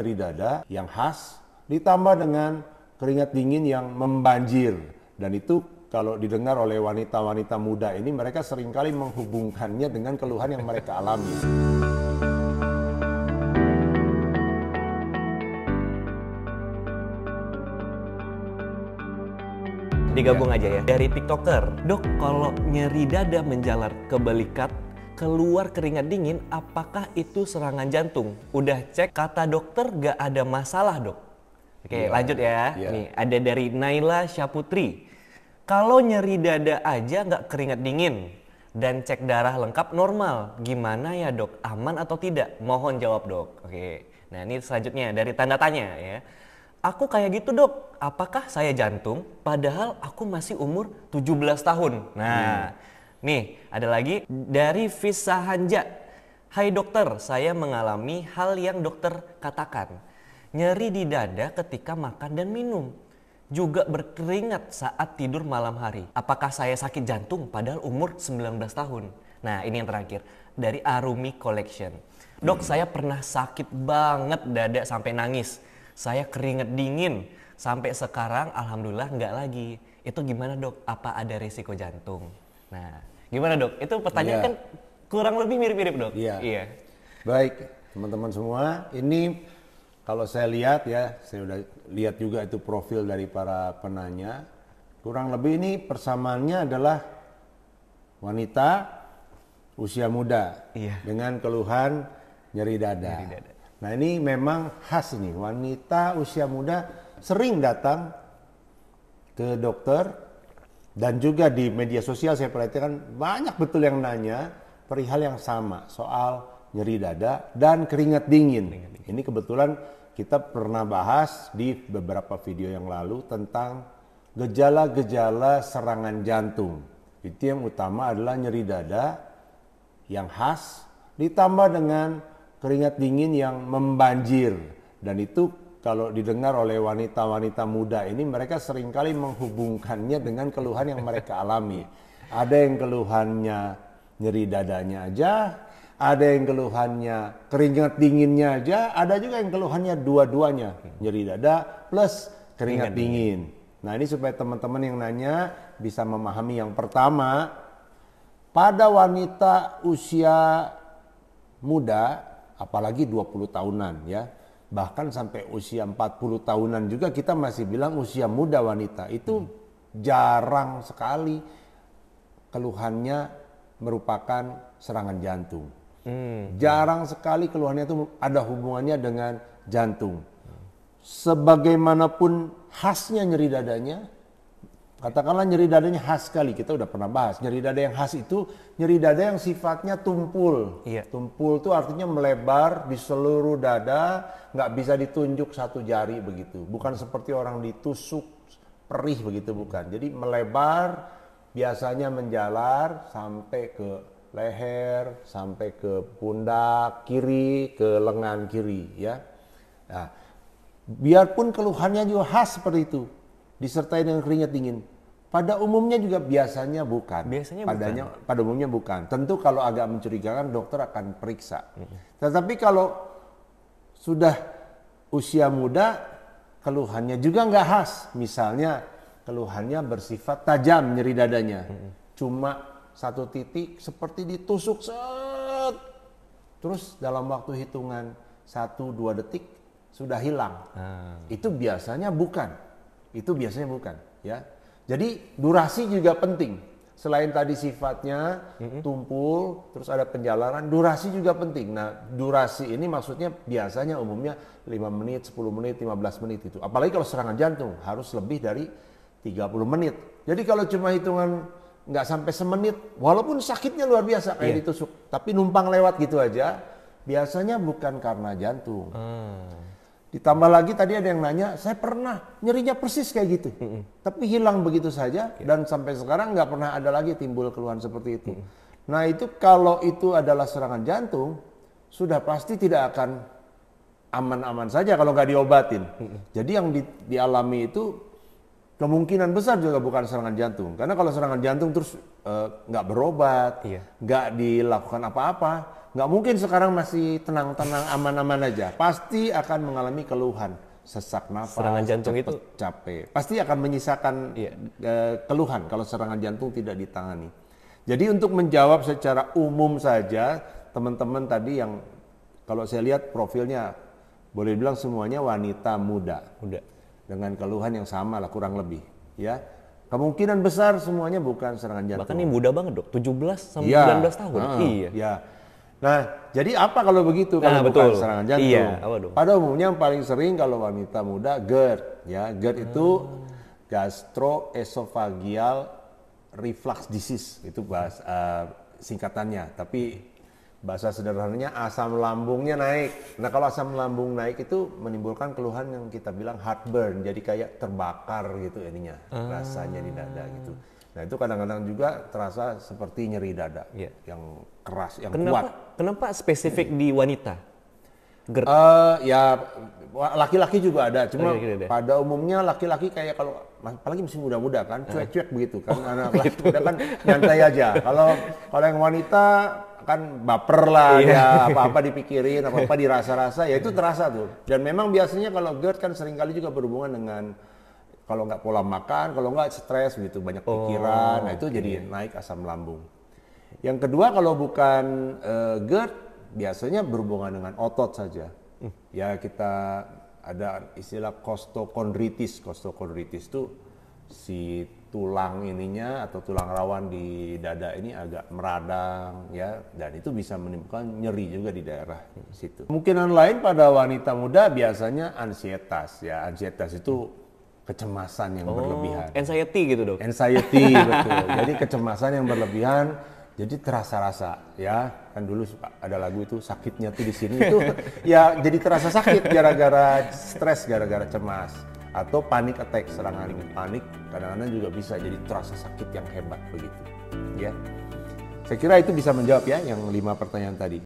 nyeri dada yang khas ditambah dengan keringat dingin yang membanjir. Dan itu kalau didengar oleh wanita-wanita muda ini, mereka seringkali menghubungkannya dengan keluhan yang mereka alami. Digabung aja ya. Dari TikToker, dok kalau nyeri dada menjalar ke belikat, keluar keringat dingin, apakah itu serangan jantung? Udah cek, kata dokter gak ada masalah dok. Oke, lanjut ya. Nih ada dari Naila Syaputri. Kalau nyeri dada aja gak keringat dingin dan cek darah lengkap normal, gimana ya dok? Aman atau tidak? Mohon jawab dok. Oke, nah ini selanjutnya dari tanda tanya ya. Aku kayak gitu dok, apakah saya jantung padahal aku masih umur 17 tahun? Nah, nih ada lagi dari Visa Hanja. Hai dokter, saya mengalami hal yang dokter katakan. Nyeri di dada ketika makan dan minum. Juga berkeringat saat tidur malam hari. Apakah saya sakit jantung padahal umur 19 tahun? Nah ini yang terakhir dari Arumi Collection. Dok, saya pernah sakit banget dada sampai nangis. Saya keringet dingin, sampai sekarang alhamdulillah nggak lagi. Itu gimana dok? Apa ada risiko jantung? Nah, gimana dok? Itu pertanyaan kan kurang lebih mirip-mirip dok? Iya. Baik, teman-teman semua. Ini kalau saya lihat ya, saya udah lihat juga itu profil dari para penanya. Kurang lebih ini persamaannya adalah wanita usia muda dengan keluhan nyeri dada. Nah ini memang khas nih, wanita usia muda sering datang ke dokter dan juga di media sosial saya perhatikan banyak betul yang nanya perihal yang sama soal nyeri dada dan keringat dingin. Ini kebetulan kita pernah bahas di beberapa video yang lalu tentang gejala-gejala serangan jantung. Itu yang utama adalah nyeri dada yang khas ditambah dengan keringat dingin yang membanjir. Dan itu kalau didengar oleh wanita-wanita muda ini, mereka seringkali menghubungkannya dengan keluhan yang mereka alami. Ada yang keluhannya nyeri dadanya aja, ada yang keluhannya keringat dinginnya aja, ada juga yang keluhannya dua-duanya, nyeri dada plus keringat dingin. Nah ini supaya teman-teman yang nanya bisa memahami. Yang pertama, pada wanita usia muda, apalagi 20 tahunan ya, bahkan sampai usia 40 tahunan juga kita masih bilang usia muda wanita. Itu jarang sekali keluhannya merupakan serangan jantung. Jarang sekali keluhannya itu ada hubungannya dengan jantung. Sebagaimanapun khasnya nyeri dadanya, katakanlah nyeri dadanya khas sekali, kita udah pernah bahas. Nyeri dada yang khas itu nyeri dada yang sifatnya tumpul. Tumpul itu artinya melebar di seluruh dada, nggak bisa ditunjuk satu jari begitu. Bukan seperti orang ditusuk perih begitu, bukan. Jadi melebar, biasanya menjalar sampai ke leher, sampai ke pundak kiri, ke lengan kiri ya. Nah, biarpun keluhannya juga khas seperti itu, disertai dengan keringat dingin, pada umumnya juga biasanya bukan. Pada umumnya bukan. Tentu kalau agak mencurigakan dokter akan periksa. Tetapi kalau sudah usia muda, keluhannya juga nggak khas. Misalnya keluhannya bersifat tajam nyeri dadanya, cuma satu titik seperti ditusuk set, terus dalam waktu hitungan 1-2 detik sudah hilang. Itu biasanya bukan. Ya. Jadi durasi juga penting. Selain tadi sifatnya tumpul, terus ada penjalaran, durasi juga penting. Nah, durasi ini maksudnya biasanya umumnya 5 menit, 10 menit, 15 menit itu. Apalagi kalau serangan jantung harus lebih dari 30 menit. Jadi kalau cuma hitungan nggak sampai semenit, walaupun sakitnya luar biasa kayak ditusuk, tapi numpang lewat gitu aja, biasanya bukan karena jantung. Ditambah lagi tadi ada yang nanya, saya pernah nyerinya persis kayak gitu, tapi hilang begitu saja dan sampai sekarang nggak pernah ada lagi timbul keluhan seperti itu. Nah itu kalau itu adalah serangan jantung, sudah pasti tidak akan aman-aman saja kalau nggak diobatin. Jadi yang dialami itu kemungkinan besar juga bukan serangan jantung, karena kalau serangan jantung terus nggak berobat, nggak dilakukan apa-apa, nggak mungkin sekarang masih tenang-tenang, aman-aman aja. Pasti akan mengalami keluhan, sesak nafas, serangan jantung itu capek. Pasti akan menyisakan keluhan kalau serangan jantung tidak ditangani. Jadi untuk menjawab secara umum saja, teman-teman tadi yang kalau saya lihat profilnya boleh bilang semuanya wanita muda. Dengan keluhan yang sama lah kurang lebih, ya. Kemungkinan besar semuanya bukan serangan jantung. Bahkan ini muda banget dok, 17 sampai 19 tahun. Iya. Nah, jadi apa kalau begitu kalau bukan serangan jantung? Iya, apa dong? Pada umumnya yang paling sering kalau wanita muda GERD, ya. GERD itu gastroesophageal reflux disease, itu singkatannya. Tapi bahasa sederhananya asam lambungnya naik. Nah kalau asam lambung naik itu menimbulkan keluhan yang kita bilang heartburn, jadi kayak terbakar gitu ininya, rasanya di dada gitu. Nah itu kadang-kadang juga terasa seperti nyeri dada yang keras, yang kuat. Kenapa spesifik di wanita? Ya laki-laki juga ada, cuma pada umumnya laki-laki kayak kalau apalagi masih muda-muda kan cuek-cuek begitu kan, anak laki muda kan nyantai aja. Kalau yang wanita kan baper lah, ya apa-apa dipikirin, apa-apa dirasa-rasa, ya itu terasa tuh. Dan memang biasanya kalau GERD kan seringkali juga berhubungan dengan kalau nggak pola makan, kalau nggak stres gitu, banyak pikiran, nah itu jadi naik asam lambung. Yang kedua kalau bukan GERD, biasanya berhubungan dengan otot saja. Ya kita ada istilah kostokondritis. Kostokondritis itu si tulang ininya atau tulang rawan di dada ini agak meradang ya, dan itu bisa menimbulkan nyeri juga di daerah situ. Kemungkinan lain pada wanita muda biasanya ansietas ya. Ansietas itu kecemasan yang berlebihan. Anxiety gitu dok? Anxiety betul. Jadi kecemasan yang berlebihan, jadi terasa-rasa ya. Kan dulu ada lagu itu sakitnya tuh di sini itu ya jadi terasa sakit gara-gara stres, gara-gara cemas. Atau panic attack, serangan panik kadang-kadang juga bisa jadi terasa sakit yang hebat begitu ya. Saya kira itu bisa menjawab ya yang 5 pertanyaan tadi.